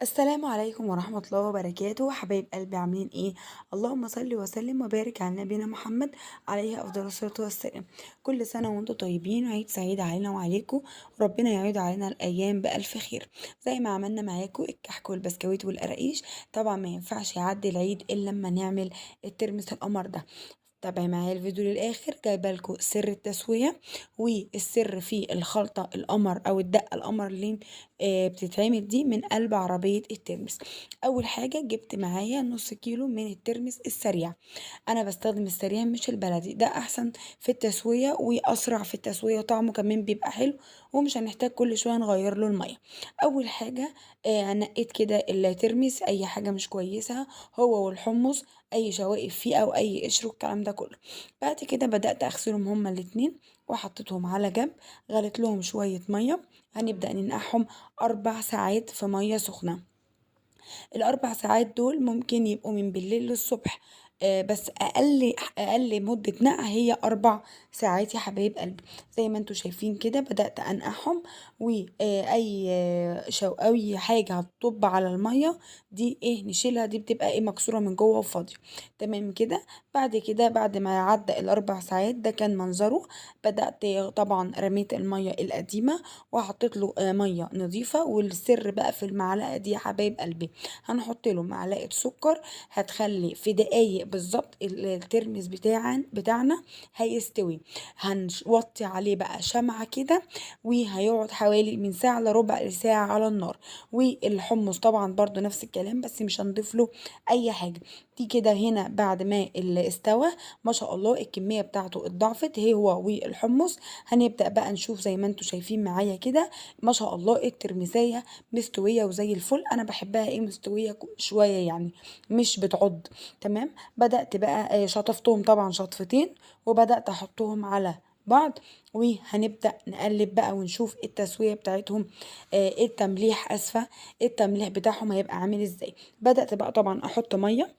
السلام عليكم ورحمة الله وبركاته، حبايب قلبي عاملين ايه؟ اللهم صل وسلم وبارك على نبينا محمد عليه افضل الصلاة والسلام. كل سنة وانتم طيبين وعيد سعيد علينا وعليكم، وربنا يعيد علينا الايام بألف خير. زي ما عملنا معاكم الكحك والبسكويت والقراقيش، طبعا ما ينفعش يعدي العيد الا لما نعمل الترمس القمر ده. تابعي معايا الفيديو للاخر، جايبه لكم سر التسويه والسر في الخلطه القمر او الدقه القمر اللي بتتعمل دي من قلب عربيه الترمس. اول حاجه جبت معايا نص كيلو من الترمس السريع. انا بستخدم السريع مش البلدي، ده احسن في التسويه واسرع في التسويه، طعمه كمان بيبقى حلو ومش هنحتاج كل شويه نغير له الميه. اول حاجه نقيت كده الترمس، اي حاجه مش كويسه هو والحمص، اي شوائب فيه او اي قشر والكلام ده كله. بعد كده بدأت اغسلهم هما الاتنين وحطيتهم على جنب، غليت لهم شوية مية. هنبدأ ننقعهم 4 ساعات في مية سخنة. ال4 ساعات دول ممكن يبقوا من بالليل للصبح، بس اقل مدة نقع هي 4 ساعات يا حبايب قلبي. زي ما انتوا شايفين كده بدأت انقعهم، واي اي حاجة هتطب على المية دي ايه نشيلها، دي بتبقى ايه مكسورة من جوه وفاضية. تمام كده. بعد كده بعد ما عدى ال4 ساعات ده كان منظره. بدأت طبعا رميت المية القديمة وحطيت له مية نظيفة. والسر بقى في المعلقة دي يا حبايب قلبي، هنحط له معلقه سكر، هتخلي في دقايق بالظبط الترمس بتاعنا هيستوي. هنوطي عليه بقى شمعة كده، وهيقعد حوالي من ساعة لربع ساعة على النار. والحمص طبعا برضو نفس الكلام، بس مش هنضيف له اي حاجة. دي كده هنا بعد ما اللي استوى ما شاء الله الكمية بتاعته اتضاعفت هو والحمص. هنبدأ بقى نشوف زي ما انتوا شايفين معايا كده، ما شاء الله الترمسية مستوية وزي الفل. انا بحبها ايه مستوية شوية يعني، مش بتعض. تمام. بدأت بقى شطفتهم طبعا شطفتين، وبدأت احطهم على بعض. وهنبدأ نقلب بقى ونشوف التسوية بتاعتهم، التمليح اسفة، التمليح بتاعهم هيبقى عامل ازاي. بدأت بقى طبعا احط مية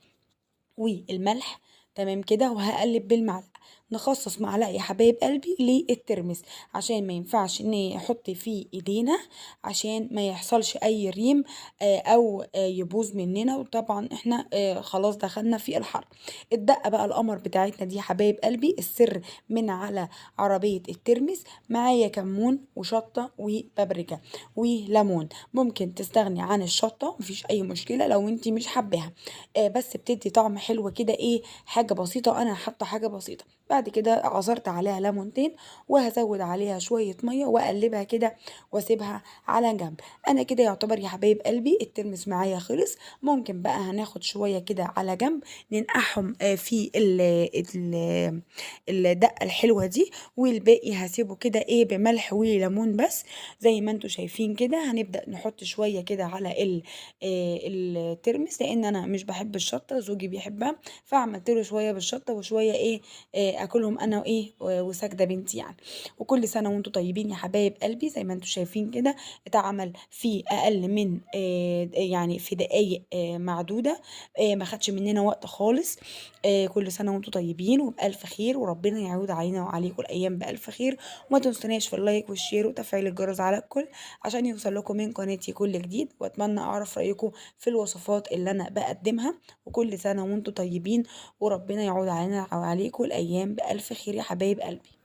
والملح. تمام كده. وهقلب بالمعلقه. نخصص معلقه يا حبايب قلبي للترمس، عشان ما ينفعش نحط فيه ايدينا، عشان ما يحصلش اي ريم او يبوظ مننا. وطبعا احنا خلاص دخلنا في الحر. الدقه بقى القمر بتاعتنا دي يا حبايب قلبي، السر من على عربيه الترمس. معايا كمون وشطه وبابريكا وليمون. ممكن تستغني عن الشطه، مفيش اي مشكله لو انت مش حباها، بس بتدي طعم حلو كده، ايه حاجه بسيطه، انا حاطه حاجه بسيطه. بعد كده عصرت عليها ليمونتين، وهزود عليها شويه ميه واقلبها كده واسيبها على جنب. انا كده يعتبر يا حبايب قلبي الترمس معايا خلص. ممكن بقى هناخد شويه كده على جنب ننقعهم في الدقه الحلوه دي، والباقي هسيبه كده ايه بملح وليمون بس. زي ما انتوا شايفين كده هنبدأ نحط شويه كده على الترمس، لان انا مش بحب الشطه، زوجي بيحبها، فعملت له شويه بالشطه وشويه ايه اكلهم انا وايه وساجده بنتي يعني. وكل سنه وانتم طيبين يا حبايب قلبي. زي ما انتم شايفين كده اتعمل في اقل من يعني في دقايق معدوده، ما خدش مننا وقت خالص. كل سنه وانتم طيبين وبالف خير، وربنا يعود علينا وعليكم الايام بالف خير. وما تنسوناش في اللايك والشير وتفعيل الجرس على الكل، عشان يوصل لكم من قناتي كل جديد. واتمنى اعرف رايكم في الوصفات اللي انا بقدمها. وكل سنة وانتم طيبين، وربنا يعود علينا وعليكم الايام بألف خير يا حبايب قلبي.